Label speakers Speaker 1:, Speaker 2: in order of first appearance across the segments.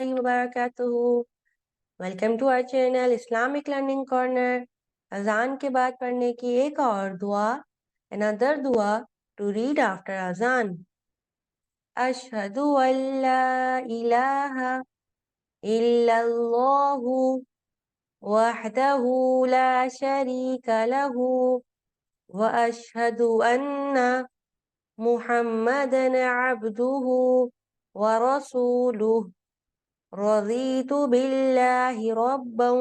Speaker 1: वबरकातुहू। Welcome to our channel Islamic learning corner. अजान के बाद पढ़ने की एक और दुआ, अनदर दुआ टू रीड आफ्टर अजान। अशहदु अल्ला इलाहा इल्लल्लाहु वहदहु ला शरीका लहु व अशहदु अन्ना मुहम्मदन अब्दुहु व रसूलुहु। रज़ीतु बिल्लाहि रब्बन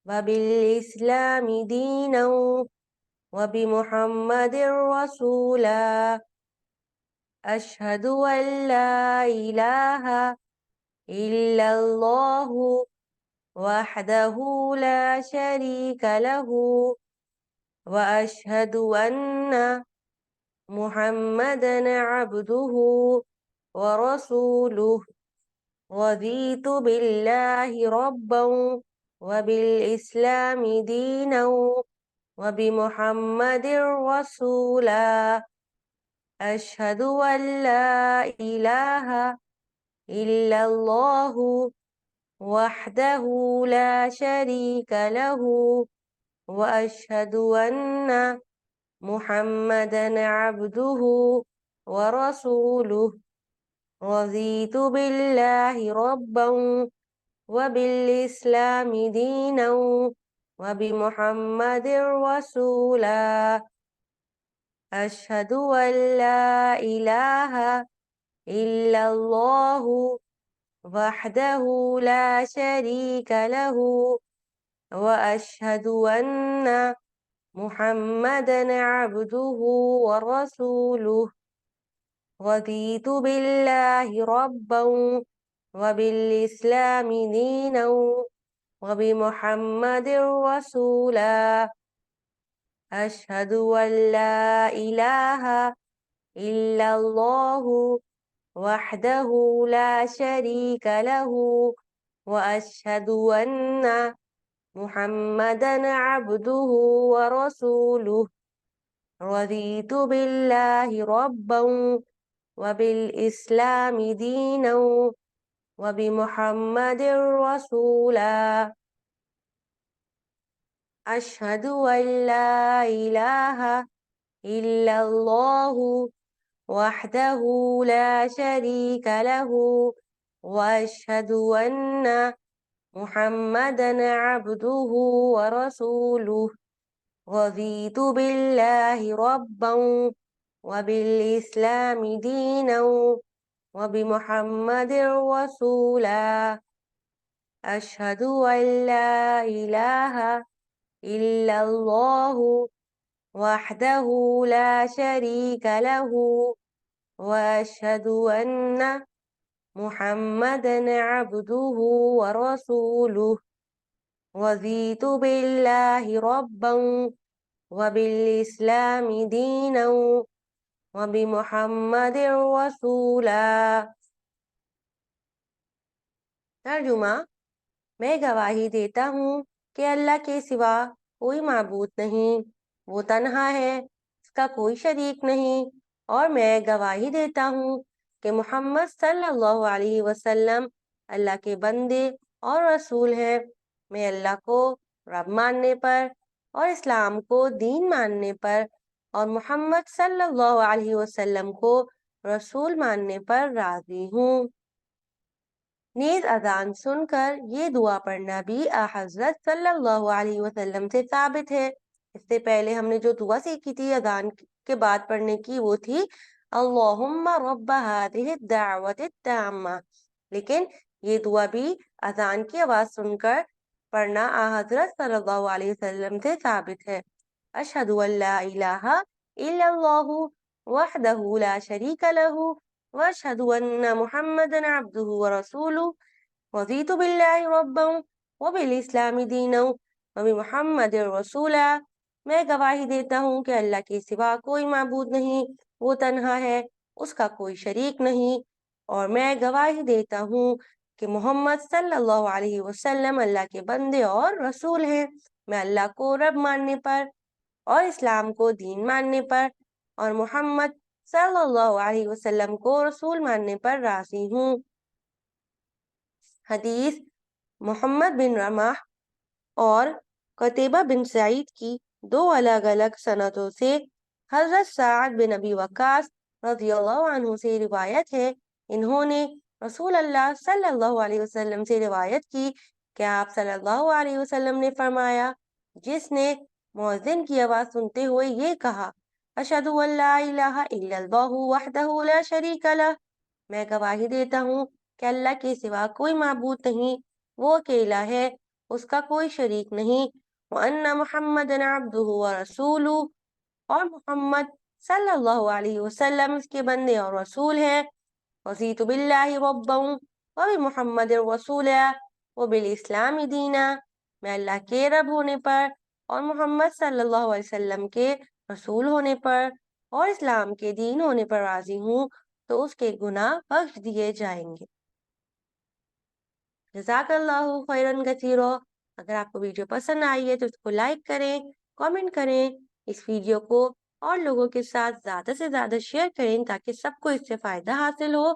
Speaker 1: व बिल-इस्लामि दीनन व बिमुहम्मदिर रसूला। अशहदु अल्ला इलाहा इल्लल्लाहु वहदहु ला शरीका लहु व अशहदु अन्ना मुहम्मदन अब्दुहु व रसूलुहु। रज़ीतु बिल्लाहि रब्बन व बिल-इस्लामि दीनन व बिमुहम्मदिर रसूला। अशहदु अल्ला इलाहा इल्लल्लाहु वहदहु ला शरीका लहु व अशहदु अन्ना मुहम्मदन अब्दुहु व रसूलुहु। रज़ीतु बिल्लाहि रब्बन व बिल-इस्लामि दीनन व बिमुहम्मदिर रसूला। अशहदु अल्ला इलाहा इल्लल्लाहु वहदहु ला शरीका लहु व अशहदु अन्ना मुहम्मदन अब्दुहु व रसूलुहु। रज़ीतु बिल्लाहि रब्बन व बिल-इस्लामि दीनन व बिमुहम्मदिर रसूला। अशहदु अल्ला इलाहा इल्लल्लाहु वहदहु ला शरीका लहु व अशहदु अन्ना मुहम्मदन अब्दुहु व रसूलुहु। रज़ीतु बिल्लाहि रब्बन व बिल-इस्लामि दीनन व बिमुहम्मदिर रसूला। अशहदु अल्ला इलाहा इल्लल्लाहु वहदहु ला शरीका लहु व अशहदु अन्ना मुहम्मदन अब्दुहु व रसूलुहु। रज़ीतु बिल्लाहि रब्बन व बिल-इस्लामि दीनन व बिमुहम्मदिर रसूला। अशहदु अल्ला इलाहा इल्लल्लाहु वहदहु ला शरीका लहु व अशहदु अन्ना मुहम्मदन अब्दुहु व रसूलुहु। रज़ीतु बिल्लाहि रब्बन व बिल-इस्लामि दीनन व बिमुहम्मदिर रसूला। तर्जुमा। मैं गवाही देता हूँ कि अल्लाह के सिवा कोई माबूद नहीं, वो तन्हा है, इसका कोई शरीक नहीं। और मैं गवाही देता हूँ कि मोहम्मद सल्लल्लाहु अलैहि वसल्लम अल्लाह के बंदे और रसूल हैं। मैं अल्लाह को रब मानने पर और इस्लाम को दीन मानने पर और मोहम्मद सल्लल्लाहु अलैहि वसल्लम को रसूल मानने पर राजी हूँ। नीज अजान सुनकर ये दुआ पढ़ना भी हज़रत सल्लल्लाहु अलैहि वसल्लम से साबित है। इससे पहले हमने जो दुआ सीखी थी अजान के बाद पढ़ने की, वो थी अल्लाहुम्मा रब्बा हादिहि दावति ताम्मा। लेकिन ये दुआ भी अजान की आवाज़ सुनकर पढ़ना हज़रत सल्लल्लाहु अलैहि वसल्लम से साबित है। अशहदु अल्ला इलाहा इल्लल्लाहु वहदहु ला शरीका लहु व अशहदु अन्ना मुहम्मदन अब्दुहु व रसूलुहु। रज़ीतु बिल्लाहि रब्बन व बिल-इस्लामि दीनन व बिमुहम्मदिर रसूला। मैं गवाही देता हूँ कि अल्लाह के सिवा कोई माबूद नहीं, वो तन्हा है, उसका कोई शरीक नहीं। और मैं गवाही देता हूँ कि मोहम्मद सल्लल्लाहु अलैहि वसल्लम अल्लाह के बंदे और रसूल हैं। मैं अल्लाह को रब मानने पर और इस्लाम को दीन मानने पर और मोहम्मद सल्लल्लाहु अलैहि वसल्लम को रसूल मानने पर राजी हूँ। حدیث محمد بن رمح اور قتیبہ بن سعید کی دو الگ الگ سندوں سے حضرت سعد بن ابی وقاص رضی اللہ عنہ سے روایت ہے، انہوں نے رسول اللہ صلی اللہ علیہ وسلم سے روایت کی کہ آپ صلی اللہ علیہ وسلم نے فرمایا، جس نے مؤذن کی آواز سنتے ہوئے یہ کہا، اشہد ان لا الہ الا اللہ وحدہ لا شریک لہ، میں گواہی دیتا ہوں کہ اللہ کے سوا کوئی معبود نہیں، وہ اکیلا ہے، اس کا کوئی شریک نہیں، وَأَنَّ مُحَمَّدًا عَبْدُهُ وَرَسُولُهُ، اور محمد صلی اللہ علیہ وسلم اس کے بندے اور رسول ہیں، رضیت باللہ ربا وبمحمد رسولا وبالاسلام دینا، میں اللہ کے رب ہونے پر اور محمد صلی اللہ علیہ وسلم کے رسول ہونے پر اور اسلام کے دین ہونے پر راضی ہوں تو اس کے گناہ بخش دیے جائیں گے۔ جزاک اللہ خیرن کثیرا۔ اگر آپ کو ویڈیو پسند آئی ہے تو اس کو لائک کریں، کامنٹ کریں، اس ویڈیو کو اور لوگوں کے ساتھ زیادہ سے زیادہ شیئر کریں تاکہ سب کو اس سے فائدہ حاصل ہو۔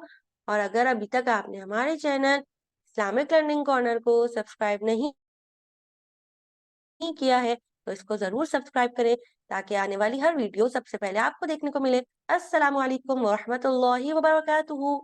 Speaker 1: اور اگر ابھی تک آپ نے ہمارے چینل اسلامک لرننگ کارنر کو سبسکرائب نہیں کیا ہے تو اس کو ضرور سبسکرائب کریں تاکہ آنے والی ہر ویڈیو سب سے پہلے آپ کو دیکھنے کو ملے۔ السلام علیکم ورحمۃ اللہ وبرکاتہ۔